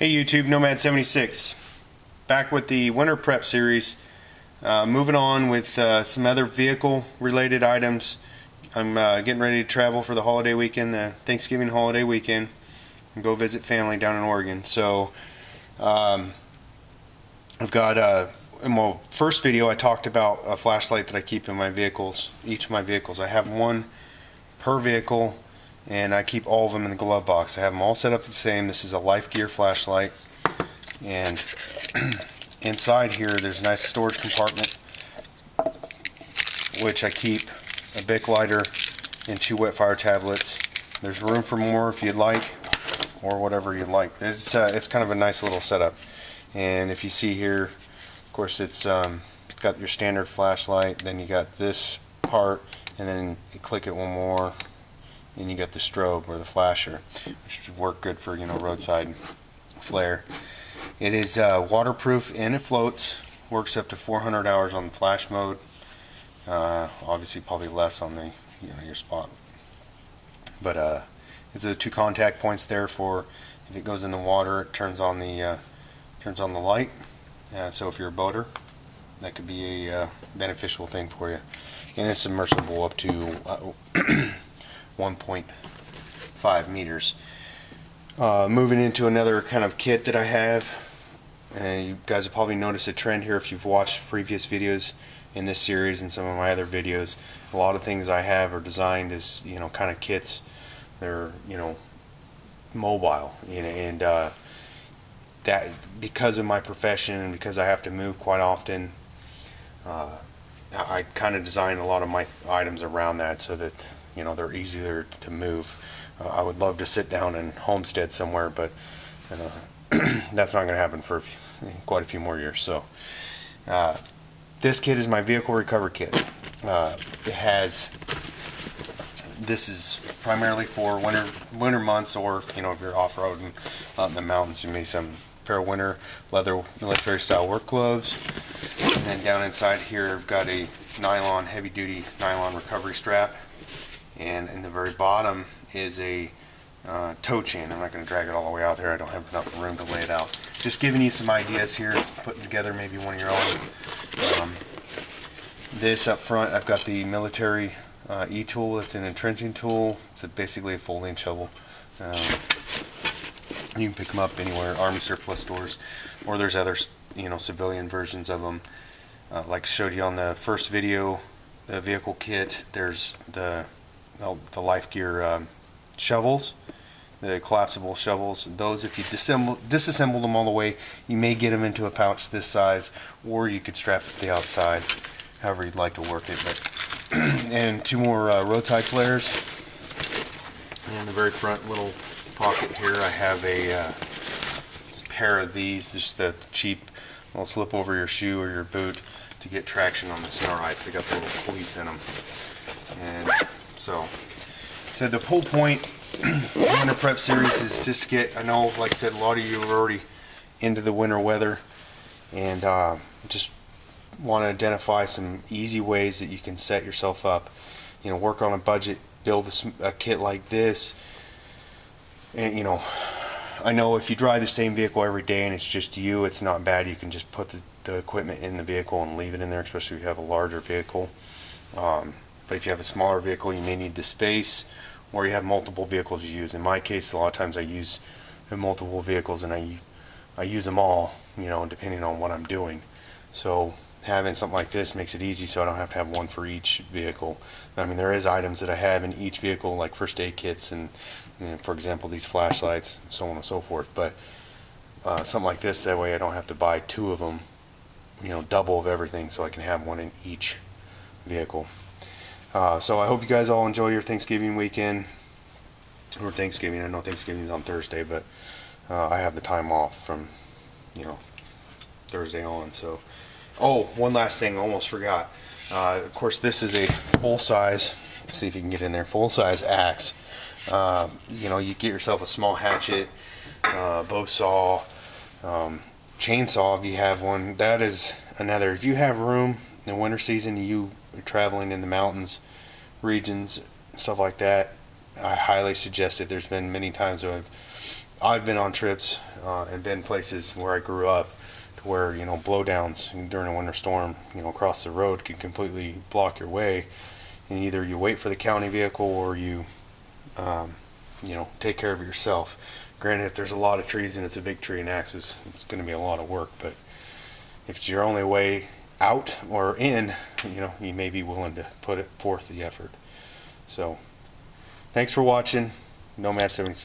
Hey YouTube, Nomad76, back with the winter prep series. Moving on with some other vehicle related items. I'm getting ready to travel for the holiday weekend, the Thanksgiving holiday weekend, and go visit family down in Oregon. So I've got in my first video I talked about a flashlight that I keep in my vehicles, each of my vehicles. I have one per vehicle, and I keep all of them in the glove box. I have them all set up the same. This is a Life Gear flashlight, and inside here there's a nice storage compartment which I keep a Bic lighter and 2 wet fire tablets. There's room for more if you'd like, or whatever you'd like. It's kind of a nice little setup. And if you see here, of course, it's got your standard flashlight, then you got this part, and then you click it one more and you got the strobe or the flasher, which should work good for, roadside flare. It is waterproof and it floats. Works up to 400 hours on the flash mode. Obviously, probably less on the your spot. But it's the 2 contact points there for if it goes in the water, it turns on the light. So if you're a boater, that could be a beneficial thing for you. And it's submersible up to 1.5 meters. Moving into another kind of kit that I have, and you guys have probably noticed a trend here if you've watched previous videos in this series and some of my other videos. A lot of things I have are designed as kind of kits. They're mobile, and that because of my profession and because I have to move quite often, I kind of design a lot of my items around that so that they're easier to move. I would love to sit down and homestead somewhere, but that's not going to happen for quite a few more years. So this kit is my vehicle recovery kit. This is primarily for winter months, or if you're off-roading out in the mountains, you may some pair of winter leather military style work gloves. And then down inside here I've got a heavy duty nylon recovery strap, and in the very bottom is a tow chain. I'm not going to drag it all the way out there. I don't have enough room to lay it out. Just giving you some ideas here, putting together maybe one of your own. This up front, I've got the military e-tool. It's an entrenching tool. It's basically a folding shovel. You can pick them up anywhere, Army surplus stores, or there's other civilian versions of them. Like I showed you on the first video, the vehicle kit, there's the Life Gear shovels, the collapsible shovels. Those, if you disassemble them all the way, you may get them into a pouch this size, or you could strap it to the outside, however you'd like to work it. But and 2 more roadside flares. And in the very front little pocket here, I have a pair of these, just the cheap, will slip over your shoe or your boot to get traction on the snow ice. They got the little cleats in them. And so the whole point of the winter prep series is just to get, I know, like I said, a lot of you are already into the winter weather, and just want to identify some easy ways that you can set yourself up, work on a budget, build a kit like this. And I know if you drive the same vehicle every day and it's just you, it's not bad. You can just put the equipment in the vehicle and leave it in there, especially if you have a larger vehicle. But if you have a smaller vehicle, you may need the space, or you have multiple vehicles you use. In my case, a lot of times I use multiple vehicles, and I use them all, depending on what I'm doing. So having something like this makes it easy, so I don't have to have one for each vehicle. I mean, there is items that I have in each vehicle, like first aid kits and for example, these flashlights, so on and so forth. But something like this, that way I don't have to buy 2 of them, double of everything, so I can have one in each vehicle. So I hope you guys all enjoy your Thanksgiving weekend, or Thanksgiving. I know Thanksgiving is on Thursday, but I have the time off from Thursday on. So, oh, one last thing, I almost forgot. Of course, this is a full-size. See if you can get in there. Full-size axe. You get yourself a small hatchet, bow saw, chainsaw if you have one. That is another. If you have room in the winter season, you are traveling in the mountains regions, stuff like that, I highly suggest it. There's been many times where I've been on trips and been places where I grew up to where, you know, blowdowns during a winter storm, you know, across the road can completely block your way, and either you wait for the county vehicle or you you know, take care of it yourself. Granted, if there's a lot of trees and it's a big tree and axes, it's going to be a lot of work, but if it's your only way out or in, you know, you may be willing to put it forth the effort. So thanks for watching. Nomad 76.